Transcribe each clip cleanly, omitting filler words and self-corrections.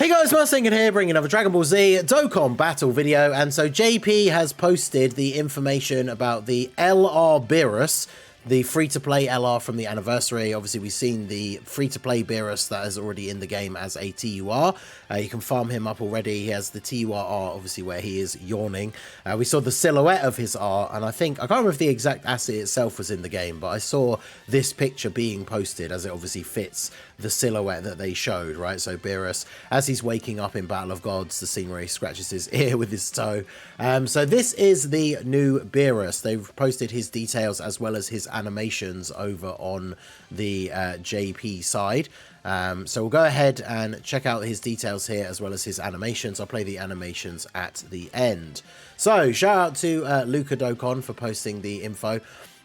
Hey guys, Mustang here, bringing another Dragon Ball Z Dokkan battle video, and so JP has posted the information about the LR BEERUS, the free-to-play LR from the anniversary. Obviously, we've seen the free-to-play BEERUS that is already in the game as a TUR. You can farm him up already. He has the TUR R, obviously, where he is yawning. We saw the silhouette of his R, and I can't remember if the exact asset itself was in the game, but I saw this picture being posted as it obviously fits the silhouette that they showed, right? So BEERUS, as he's waking up in Battle of Gods, the scene where he scratches his ear with his toe. So this is the new BEERUS. They've posted his details as well as his animations over on the JP side. So we'll go ahead and check out his details here as well as his animations. I'll play the animations at the end. So shout out to Luca Dokkan for posting the info.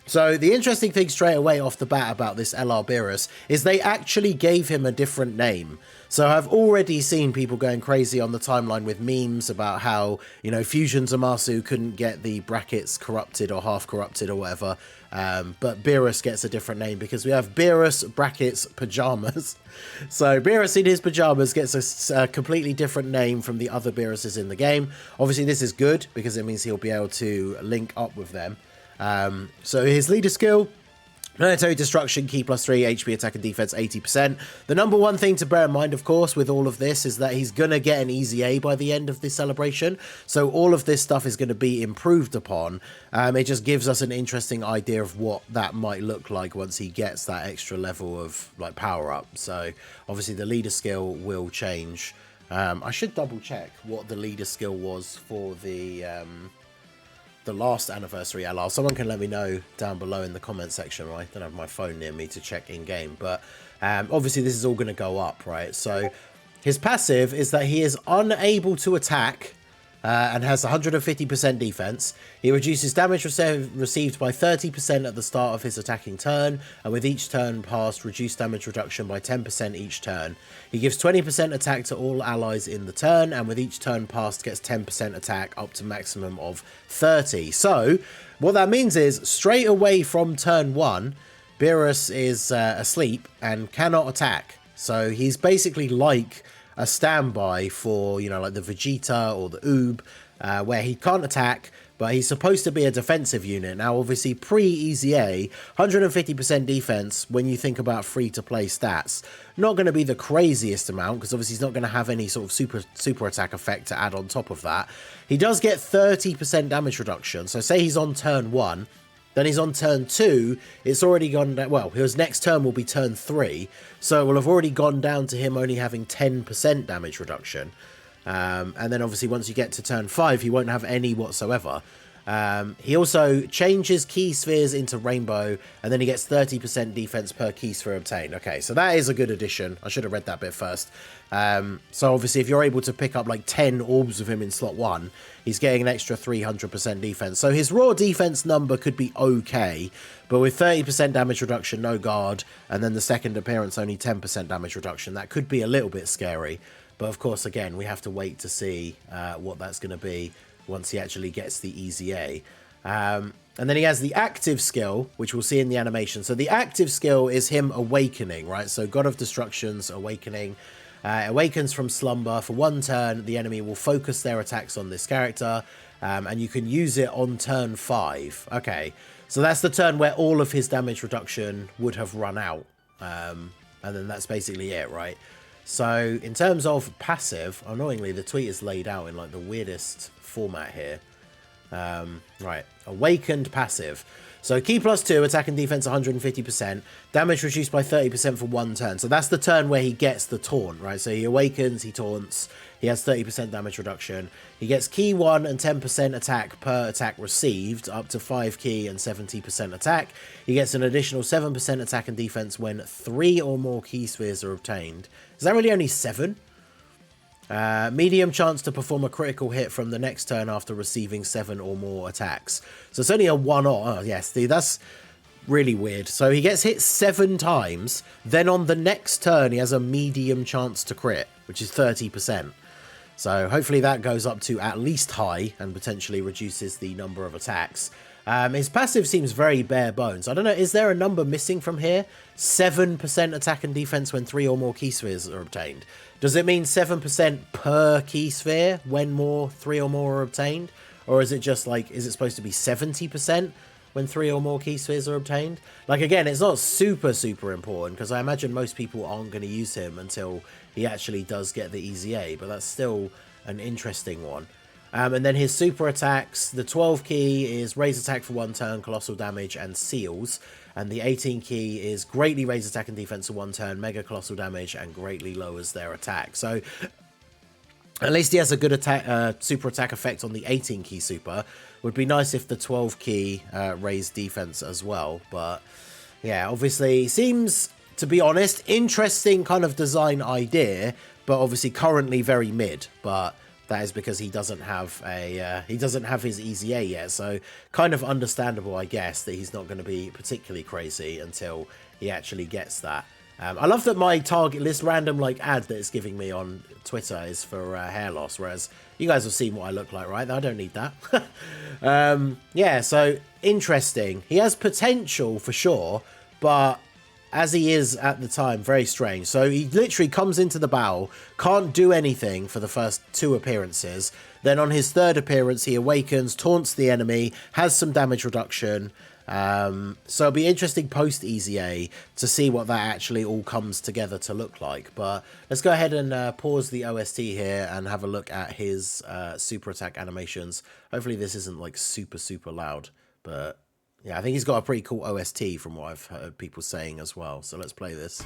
So the interesting thing straight away off the bat about this LR BEERUS is they actually gave him a different name. So I've already seen people going crazy on the timeline with memes about how, you know, Fusion Zamasu couldn't get the brackets corrupted or half corrupted or whatever. But BEERUS gets a different name because we have BEERUS brackets pajamas. So BEERUS in his pajamas gets a completely different name from the other BEERUSes in the game. Obviously this is good because it means he'll be able to link up with them. So his leader skill, planetary destruction, key +3, HP, attack and defense 80%. The number one thing to bear in mind, of course, with all of this is that he's going to get an easy A by the end of this celebration. So all of this stuff is going to be improved upon. It just gives us an interesting idea of what that might look like once he gets that extra level of like power up. So obviously the leader skill will change. I should double check what the leader skill was for the last anniversary LR. Someone can let me know down below in the comment section, right? I don't have my phone near me to check in game, but obviously this is all going to go up, right? So his passive is that he is unable to attack and has 150% defense. He reduces damage received by 30% at the start of his attacking turn, and with each turn passed, reduce damage reduction by 10% each turn. He gives 20% attack to all allies in the turn, and with each turn passed gets 10% attack up to maximum of 30. So what that means is straight away from turn 1, BEERUS is asleep and cannot attack. So he's basically like a standby for, you know, like the Vegeta or the Oob, where he can't attack, but he's supposed to be a defensive unit. Now, obviously, pre-Easy A, 150% defense, when you think about free-to-play stats, not going to be the craziest amount, because obviously he's not going to have any sort of super attack effect to add on top of that. He does get 30% damage reduction, so say he's on turn 1, then he's on turn 2, it's already gone down, well, his next turn will be turn 3, so it will have already gone down to him only having 10% damage reduction. And then obviously once you get to turn 5, he won't have any whatsoever. He also changes key spheres into rainbow, and then he gets 30% defense per key sphere obtained. Okay, so that is a good addition. I should have read that bit first. So obviously if you're able to pick up like 10 orbs of him in slot 1, he's getting an extra 300% defense. So his raw defense number could be okay, but with 30% damage reduction, no guard, and then the second appearance only 10% damage reduction, that could be a little bit scary. But of course, again, we have to wait to see what that's going to be once he actually gets the Easy A. And then he has the active skill, which we'll see in the animation. So the active skill is him awakening, right? So God of Destruction's awakening. Awakens from slumber. For 1 turn, the enemy will focus their attacks on this character, and you can use it on turn 5. Okay, so that's the turn where all of his damage reduction would have run out. And then that's basically it, right? So in terms of passive, annoyingly, the tweet is laid out in like the weirdest format here. Right, awakened passive. So key +2, attack and defense 150%, damage reduced by 30% for 1 turn. So that's the turn where he gets the taunt, right? So he awakens, he taunts, he has 30% damage reduction. He gets key 1 and 10% attack per attack received, up to 5 key and 70% attack. He gets an additional 7% attack and defense when 3 or more key spheres are obtained. Is that really only 7? Medium chance to perform a critical hit from the next turn after receiving 7 or more attacks. So it's only a 1 or... Oh, yes, that's really weird. So he gets hit 7 times. Then on the next turn, he has a medium chance to crit, which is 30%. So hopefully that goes up to at least high and potentially reduces the number of attacks. His passive seems very bare bones. I don't know, is there a number missing from here? 7% attack and defense when 3 or more key spheres are obtained. Does it mean 7% per key sphere when 3 or more are obtained? Or is it just like, is it supposed to be 70% when 3 or more key spheres are obtained? Like, again, it's not super important, because I imagine most people aren't going to use him until he actually does get the easy A, but that's still an interesting one. And then his super attacks, the 12 key is raise attack for 1 turn, colossal damage, and seals. And the 18 key is greatly raise attack and defense for 1 turn, mega colossal damage, and greatly lowers their attack. So at least he has a good attack, super attack effect on the 18 key super. Would be nice if the 12 key raised defense as well. But yeah, obviously seems, to be honest, interesting kind of design idea, but obviously currently very mid. But that is because he doesn't have his easy A yet, so kind of understandable, I guess, that he's not going to be particularly crazy until he actually gets that. I love that my target list random like ad that it's giving me on Twitter is for hair loss, whereas you guys have seen what I look like, right? I don't need that. Yeah, so interesting. He has potential for sure, but as he is at the time, very strange. So he literally comes into the battle, can't do anything for the first 2 appearances. Then on his 3rd appearance, he awakens, taunts the enemy, has some damage reduction. So it'll be interesting post Easy A to see what that actually all comes together to look like. But let's go ahead and pause the OST here and have a look at his super attack animations. Hopefully this isn't like super loud, but yeah, I think he's got a pretty cool OST from what I've heard people saying as well. So let's play this.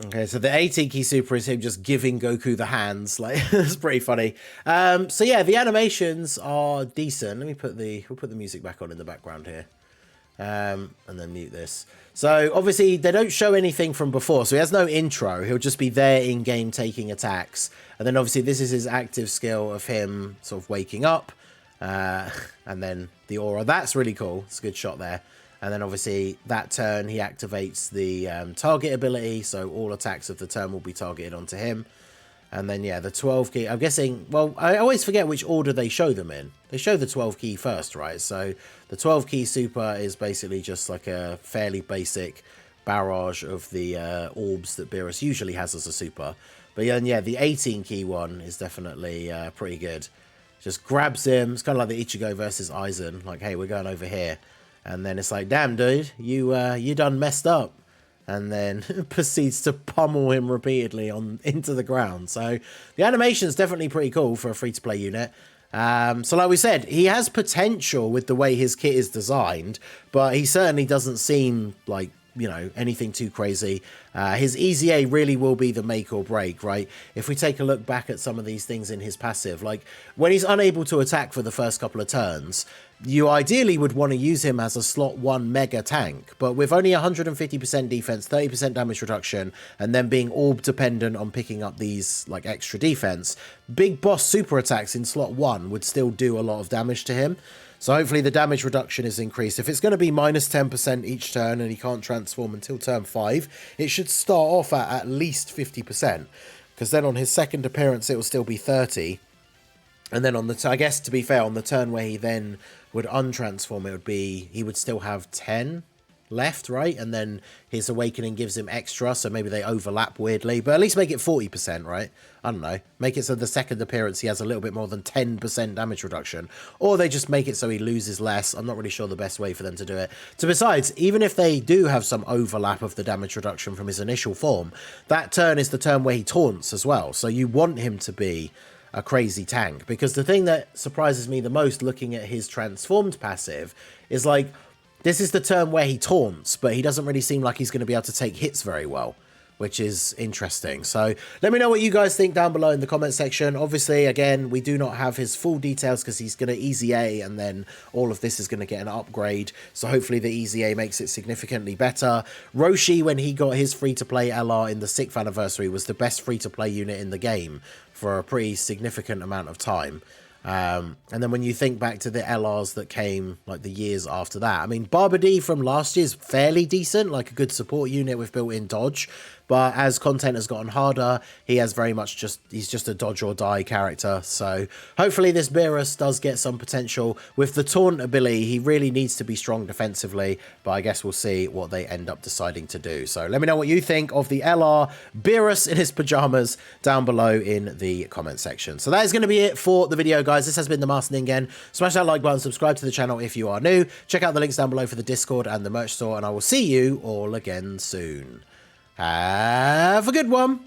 Okay, so the 18 key super is him just giving Goku the hands. Like, it's pretty funny. So yeah, the animations are decent. Let me put we'll put the music back on in the background here. And then mute this. So obviously they don't show anything from before, so he has no intro. He'll just be there in game taking attacks. And then obviously this is his active skill of him sort of waking up. And then the aura. That's really cool. It's a good shot there. And then obviously that turn he activates the target ability, so all attacks of the turn will be targeted onto him. And then yeah, the 12 key, I'm guessing, well, I always forget which order they show them in. They show the 12 key first, right? So the 12 key super is basically just like a fairly basic barrage of the orbs that BEERUS usually has as a super. But yeah, the 18 key one is definitely pretty good. Just grabs him. It's kind of like the Ichigo versus Aizen. Like, hey, we're going over here. And then it's like, damn, dude, you done messed up. And then proceeds to pummel him repeatedly into the ground. So the animation is definitely pretty cool for a free-to-play unit. So like we said, he has potential with the way his kit is designed, but he certainly doesn't seem like, you know, anything too crazy. His easy A really will be the make or break, right? If we take a look back at some of these things in his passive, like when he's unable to attack for the first couple of turns, you ideally would want to use him as a slot 1 mega tank, but with only 150% defense, 30% damage reduction, and then being orb dependent on picking up these like extra defense, big boss super attacks in slot 1 would still do a lot of damage to him. So hopefully the damage reduction is increased. If it's going to be minus 10% each turn and he can't transform until turn 5, it should start off at least 50%, because then on his second appearance it will still be 30. And then on the, I guess to be fair, on the turn where he then would untransform, it would be, he would still have 10 left, right? And then his awakening gives him extra, so maybe they overlap weirdly, but at least make it 40%, right? I don't know. Make it so the second appearance he has a little bit more than 10% damage reduction, or they just make it so he loses less. I'm not really sure the best way for them to do it. So besides, even if they do have some overlap of the damage reduction from his initial form, that turn is the turn where he taunts as well, so you want him to be a crazy tank. Because the thing that surprises me the most looking at his transformed passive is like, this is the turn where he taunts, but he doesn't really seem like he's going to be able to take hits very well, which is interesting. So let me know what you guys think down below in the comment section. Obviously, again, we do not have his full details because he's going to Easy A, and then all of this is going to get an upgrade. So hopefully the Easy A makes it significantly better. Roshi, when he got his free-to-play LR in the 6th anniversary, was the best free-to-play unit in the game for a pretty significant amount of time. And then when you think back to the LRs that came like the years after that, I mean, Barber D from last year is fairly decent, like a good support unit with built-in dodge. But as content has gotten harder, he has very much he's just a dodge or die character. So hopefully this BEERUS does get some potential. With the taunt ability, he really needs to be strong defensively, but I guess we'll see what they end up deciding to do. So let me know what you think of the LR BEERUS in his pajamas down below in the comment section. So that is going to be it for the video, guys. This has been the Master Ningen. Smash that like button, subscribe to the channel if you are new. Check out the links down below for the Discord and the merch store, and I will see you all again soon. Have a good one.